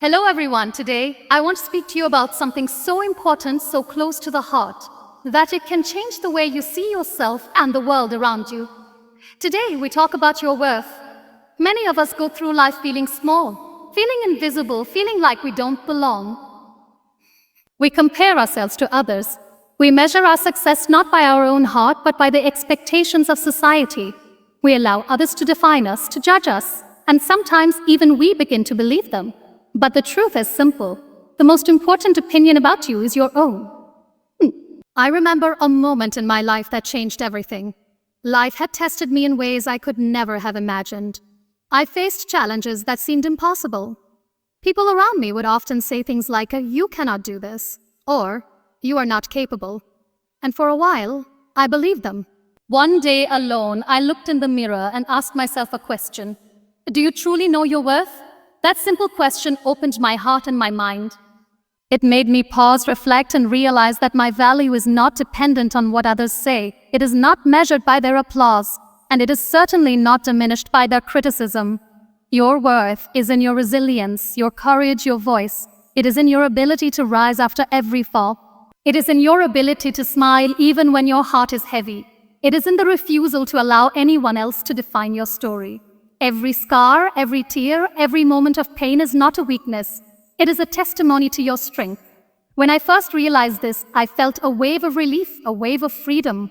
Hello everyone, today I want to speak to you about something so important, so close to the heart, that it can change the way you see yourself and the world around you. Today we talk about your worth. Many of us go through life feeling small, feeling invisible, feeling like we don't belong. We compare ourselves to others. We measure our success not by our own heart, but by the expectations of society. We allow others to define us, to judge us, and sometimes even we begin to believe them. But the truth is simple. The most important opinion about you is your own. I remember a moment in my life that changed everything. Life had tested me in ways I could never have imagined. I faced challenges that seemed impossible. People around me would often say things like, "You cannot do this," or "You are not capable." And for a while, I believed them. One day alone, I looked in the mirror and asked myself a question. Do you truly know your worth? That simple question opened my heart and my mind. It made me pause, reflect, and realize that my value is not dependent on what others say. It is not measured by their applause, and it is certainly not diminished by their criticism. Your worth is in your resilience, your courage, your voice. It is in your ability to rise after every fall. It is in your ability to smile even when your heart is heavy. It is in the refusal to allow anyone else to define your story. Every scar, every tear, every moment of pain is not a weakness. It is a testimony to your strength. When I first realized this, I felt a wave of relief, a wave of freedom.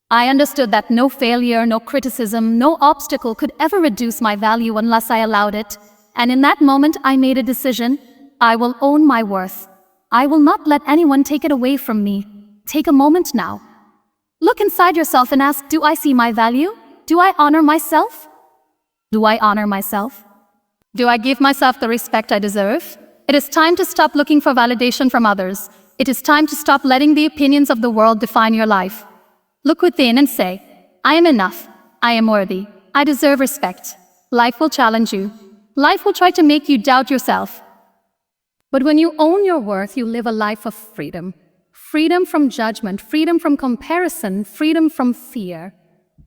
I understood that no failure, no criticism, no obstacle could ever reduce my value unless I allowed it. And in that moment, I made a decision. I will own my worth. I will not let anyone take it away from me. Take a moment now. Look inside yourself and ask, do I see my value? Do I honor myself? Do I honor myself? Do I give myself the respect I deserve? It is time to stop looking for validation from others. It is time to stop letting the opinions of the world define your life. Look within and say, I am enough. I am worthy. I deserve respect. Life will challenge you. Life will try to make you doubt yourself. But when you own your worth, you live a life of freedom. Freedom from judgment, freedom from comparison, freedom from fear.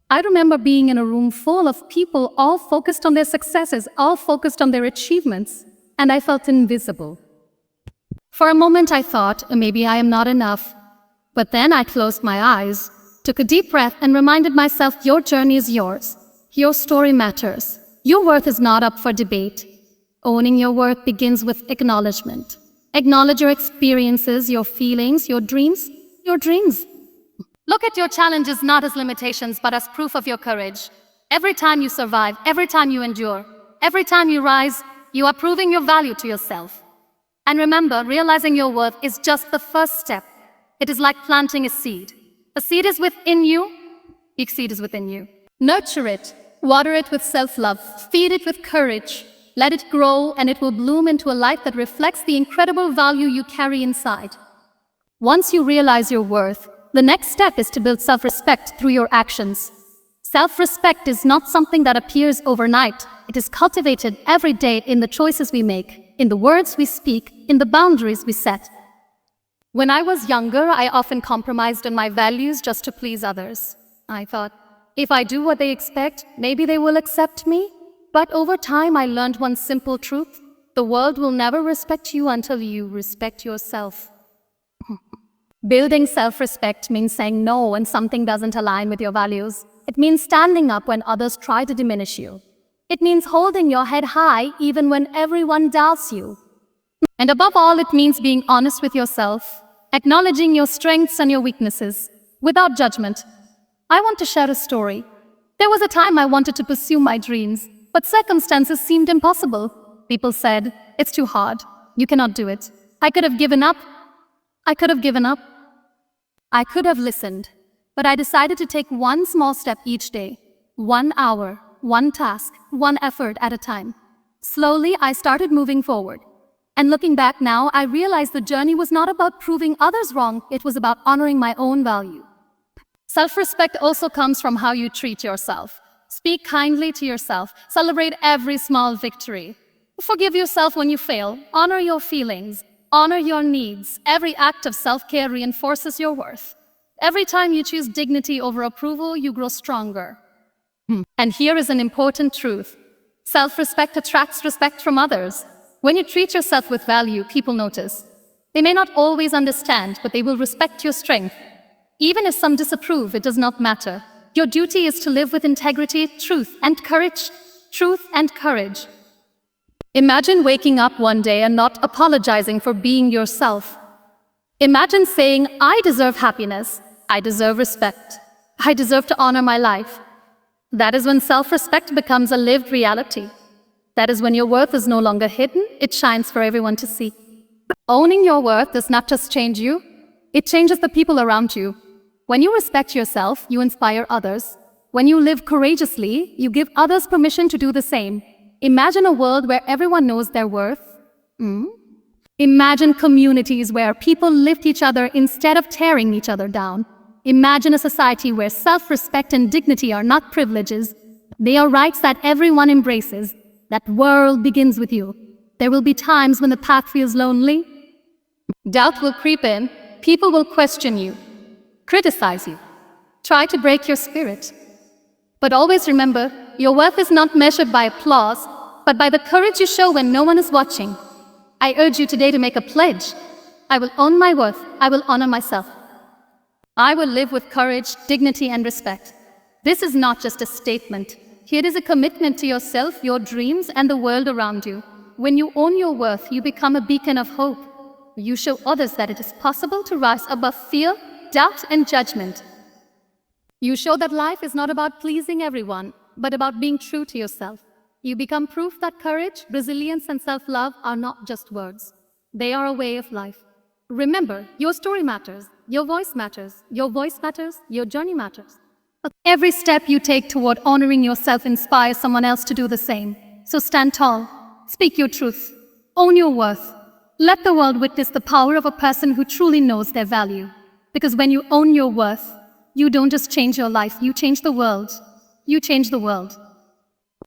I remember being in a room full of people, all focused on their successes, all focused on their achievements, and I felt invisible. For a moment I thought, maybe I am not enough. But then I closed my eyes, took a deep breath, and reminded myself, your journey is yours. Your story matters. Your worth is not up for debate. Owning your worth begins with acknowledgement. Acknowledge your experiences, your feelings, your dreams, your dreams. Look at your challenges not as limitations, but as proof of your courage. Every time you survive, every time you endure, every time you rise, you are proving your value to yourself. And remember, realizing your worth is just the first step. It is like planting a seed. A seed is within you. Each seed is within you. Nurture it. Water it with self-love. Feed it with courage. Let it grow, and it will bloom into a life that reflects the incredible value you carry inside. Once you realize your worth, the next step is to build self-respect through your actions. Self-respect is not something that appears overnight. It is cultivated every day in the choices we make, in the words we speak, in the boundaries we set. When I was younger, I often compromised on my values just to please others. I thought, if I do what they expect, maybe they will accept me. But over time, I learned one simple truth. The world will never respect you until you respect yourself. Building self-respect means saying no when something doesn't align with your values. It means standing up when others try to diminish you. It means holding your head high even when everyone doubts you. And above all, it means being honest with yourself, acknowledging your strengths and your weaknesses, without judgment. I want to share a story. There was a time I wanted to pursue my dreams, but circumstances seemed impossible. People said, it's too hard. You cannot do it. I could have given up. I could have listened, but I decided to take one small step each day, 1 hour, one task, one effort at a time. Slowly, I started moving forward. And looking back now, I realized the journey was not about proving others wrong, it was about honoring my own value. Self-respect also comes from how you treat yourself. Speak kindly to yourself. Celebrate every small victory. Forgive yourself when you fail. Honor your feelings. Honor your needs. Every act of self-care reinforces your worth. Every time you choose dignity over approval, you grow stronger. And here is an important truth. Self-respect attracts respect from others. When you treat yourself with value, people notice. They may not always understand, but they will respect your strength. Even if some disapprove, it does not matter. Your duty is to live with integrity, truth, and courage. Truth and courage. Imagine waking up one day and not apologizing for being yourself. Imagine saying, I deserve happiness. I deserve respect. I deserve to honor my life. That is when self-respect becomes a lived reality. That is when your worth is no longer hidden, it shines for everyone to see. Owning your worth does not just change you, it changes the people around you. When you respect yourself, you inspire others. When you live courageously, you give others permission to do the same. Imagine a world where everyone knows their worth. Imagine communities where people lift each other instead of tearing each other down. Imagine a society where self-respect and dignity are not privileges. They are rights that everyone embraces. That world begins with you. There will be times when the path feels lonely. Doubt will creep in. People will question you, criticize you, try to break your spirit. But always remember, your worth is not measured by applause, but by the courage you show when no one is watching. I urge you today to make a pledge. I will own my worth. I will honor myself. I will live with courage, dignity, and respect. This is not just a statement. It is a commitment to yourself, your dreams, and the world around you. When you own your worth, you become a beacon of hope. You show others that it is possible to rise above fear, doubt, and judgment. You show that life is not about pleasing everyone, but about being true to yourself. You become proof that courage, resilience, and self-love are not just words. They are a way of life. Remember, your story matters, your voice matters, your journey matters. Every step you take toward honoring yourself inspires someone else to do the same. So stand tall, speak your truth, own your worth. Let the world witness the power of a person who truly knows their value. Because when you own your worth, you don't just change your life, you change the world. You change the world.